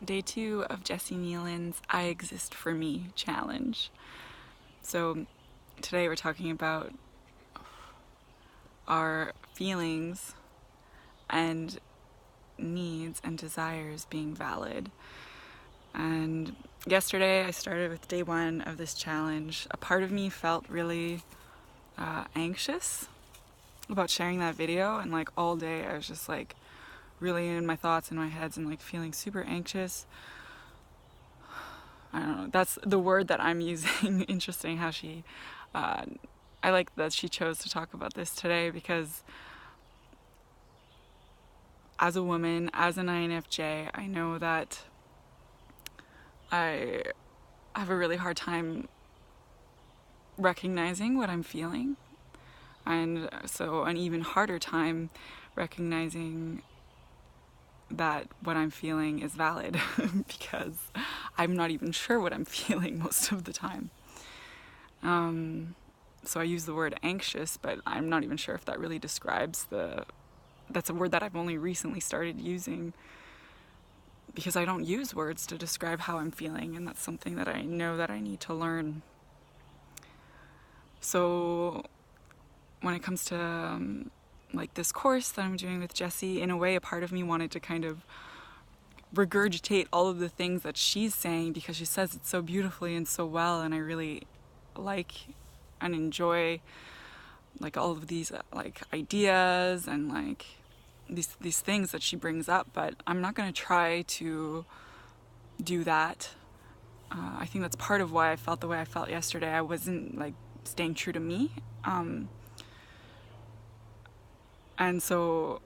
Day 2 of Jessie Nealon's I Exist for Me challenge. So today we're talking about our feelings and needs and desires being valid. And yesterday I started with day 1 of this challenge. A part of me felt really anxious about sharing that video, and like all day I was just like really in my thoughts and my heads and like feeling super anxious. I don't know, that's the word that I'm using. Interesting how she I like that she chose to talk about this today, because as a woman, as an INFJ, I know that I have a really hard time recognizing what I'm feeling, and so an even harder time recognizing that what I'm feeling is valid because I'm not even sure what I'm feeling most of the time. So I use the word anxious, but I'm not even sure if that really describes that's a word that I've only recently started using, because I don't use words to describe how I'm feeling, and that's something that I know that I need to learn. So when it comes to like this course that I'm doing with Jessie, in a way a part of me wanted to kind of regurgitate all of the things that she's saying, because she says it so beautifully and so well, and I really like and enjoy like all of these like ideas and like these things that she brings up. But I'm not going to try to do that. I think that's part of why I felt the way I felt yesterday. I wasn't like staying true to me. And so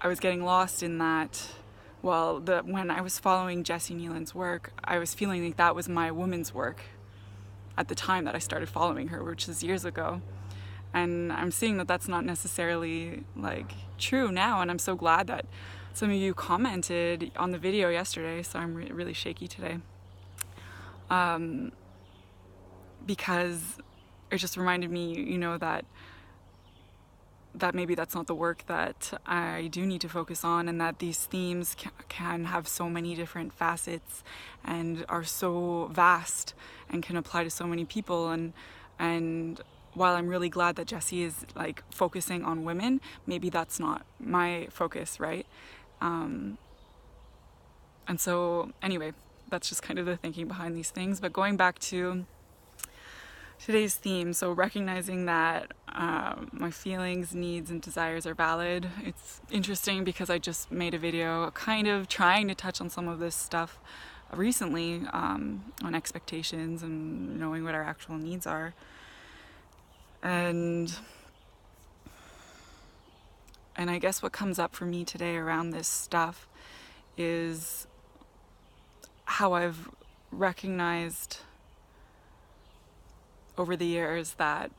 I was getting lost in that. Well, when I was following Jessie Nealon's work, I was feeling like that was my woman's work at the time that I started following her, which is years ago. And I'm seeing that that's not necessarily like true now. And I'm so glad that some of you commented on the video yesterday. So I'm really shaky today. Because it just reminded me, you know, that maybe that's not the work that I do need to focus on, and that these themes can have so many different facets and are so vast and can apply to so many people. And while I'm really glad that Jessie is like focusing on women, maybe that's not my focus, right? And so anyway, that's just kind of the thinking behind these things. But going back to today's theme, so recognizing that my feelings, needs, and desires are valid. It's interesting because I just made a video kind of trying to touch on some of this stuff recently, on expectations and knowing what our actual needs are. And I guess what comes up for me today around this stuff is how I've recognized over the years that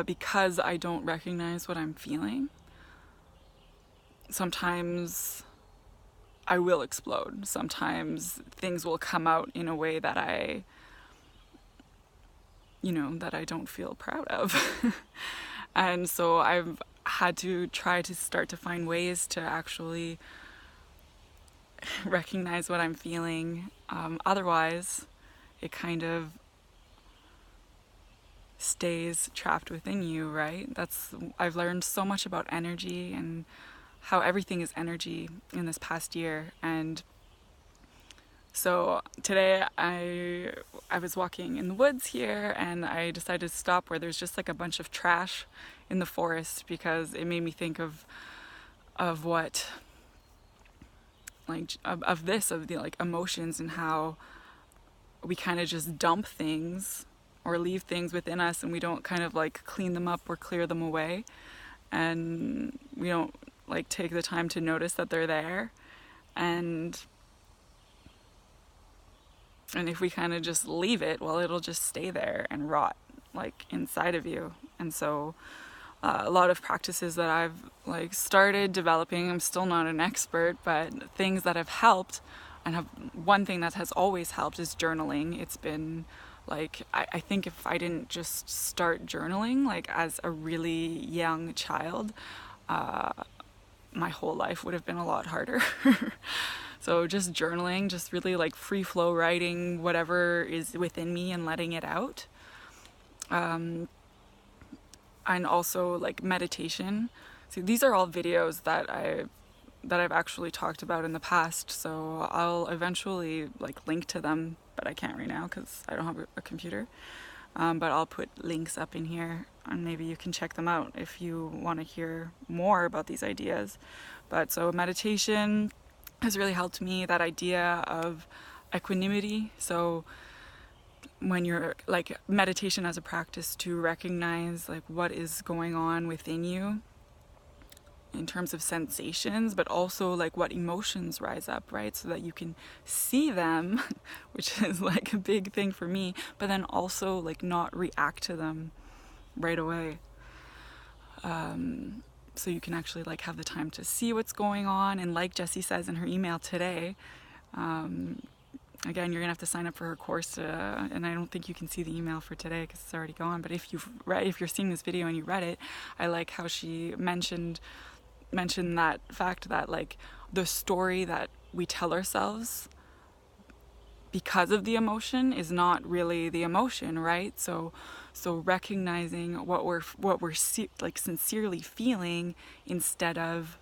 because I don't recognize what I'm feeling, sometimes I will explode. Sometimes things will come out in a way that I don't feel proud of. And so I've had to try to start to find ways to actually recognize what I'm feeling. Otherwise, it kind of stays trapped within you, right? I've learned so much about energy and how everything is energy in this past year. And so today I was walking in the woods here, and I decided to stop where there's just like a bunch of trash in the forest, because it made me think of what like of the like emotions, and how we kind of just dump things or leave things within us, and we don't kind of like clean them up or clear them away, and we don't like take the time to notice that they're there. And if we kind of just leave it, well, it'll just stay there and rot like inside of you. And so a lot of practices that I've like started developing, I'm still not an expert, but things that have helped, and one thing that has always helped is journaling. It's been like, I think if I didn't just start journaling like as a really young child, my whole life would have been a lot harder. So just journaling, just really like free flow writing whatever is within me and letting it out. And also like meditation. See, these are all videos that I've actually talked about in the past, so I'll eventually like link to them, but I can't right now because I don't have a computer. But I'll put links up in here, and maybe you can check them out if you want to hear more about these ideas. But so meditation has really helped me, that idea of equanimity. So when you're like, meditation as a practice to recognize like what is going on within you in terms of sensations, but also like what emotions rise up, right? So that you can see them, which is like a big thing for me, but then also like not react to them right away. So you can actually like have the time to see what's going on. And like Jessie says in her email today, again, you're gonna have to sign up for her course, and I don't think you can see the email for today because it's already gone. But if you're seeing this video and you read it, I like how she mentioned that fact that like the story that we tell ourselves because of the emotion is not really the emotion, right? So recognizing what we're like sincerely feeling, instead of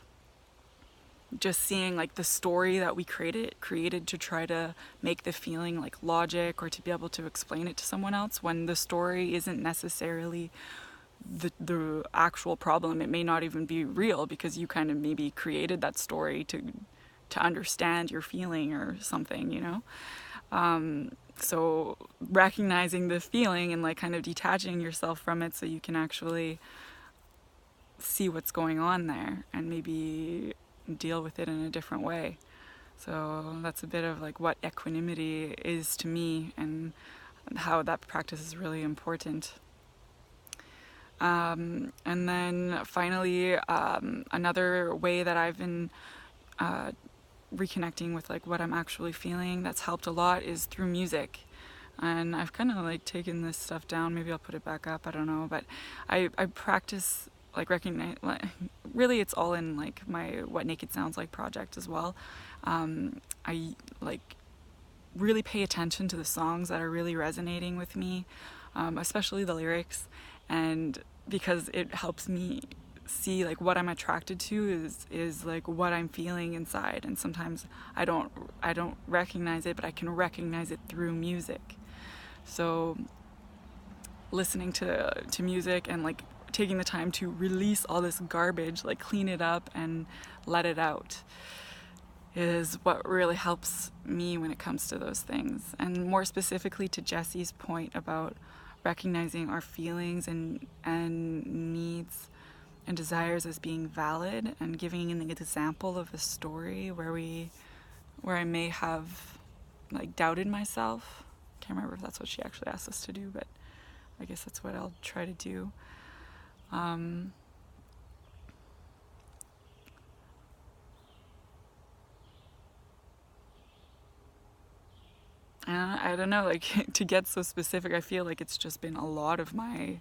just seeing like the story that we created to try to make the feeling like logic or to be able to explain it to someone else, when the story isn't necessarily the actual problem. It may not even be real because you kind of maybe created that story to understand your feeling or something, you know? So recognizing the feeling and like kind of detaching yourself from it so you can actually see what's going on there and maybe deal with it in a different way. So that's a bit of like what equanimity is to me and how that practice is really important. And then finally, another way that I've been reconnecting with like what I'm actually feeling that's helped a lot is through music. And I've kind of like taken this stuff down. Maybe I'll put it back up, I don't know. But I practice like recognize, like, really it's all in like my What Naked Sounds Like project as well. I like really pay attention to the songs that are really resonating with me, especially the lyrics, and because it helps me see like what I'm attracted to is like what I'm feeling inside. And sometimes I don't recognize it, but I can recognize it through music. So listening to music and like taking the time to release all this garbage, like clean it up and let it out, is what really helps me when it comes to those things. And more specifically to Jessie's point about recognizing our feelings and needs and desires as being valid, and giving an example of a story where I may have like doubted myself. Can't remember if that's what she actually asked us to do, but I guess that's what I'll try to do. And I don't know, like to get so specific, I feel like it's just been a lot of my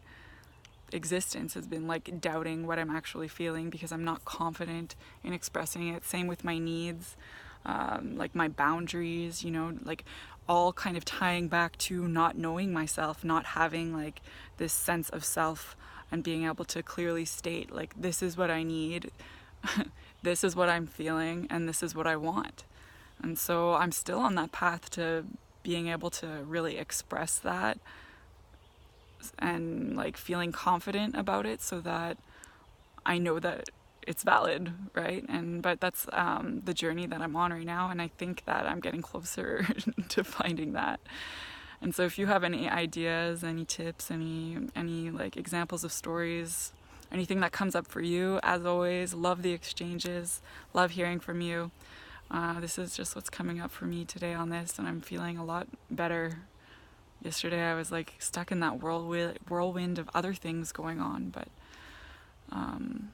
existence has been like doubting what I'm actually feeling because I'm not confident in expressing it. Same with my needs, like my boundaries, you know, like all kind of tying back to not knowing myself, not having like this sense of self and being able to clearly state like, this is what I need, this is what I'm feeling, and this is what I want. And so I'm still on that path to being able to really express that and like feeling confident about it so that I know that it's valid, right? But that's the journey that I'm on right now, and I think that I'm getting closer to finding that. And so if you have any ideas, any tips, any like examples of stories, anything that comes up for you, as always, love the exchanges, love hearing from you. This is just what's coming up for me today on this, and I'm feeling a lot better. Yesterday I was like stuck in that whirlwind of other things going on, but I'm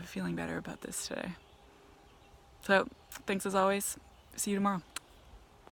feeling better about this today. So thanks as always. See you tomorrow.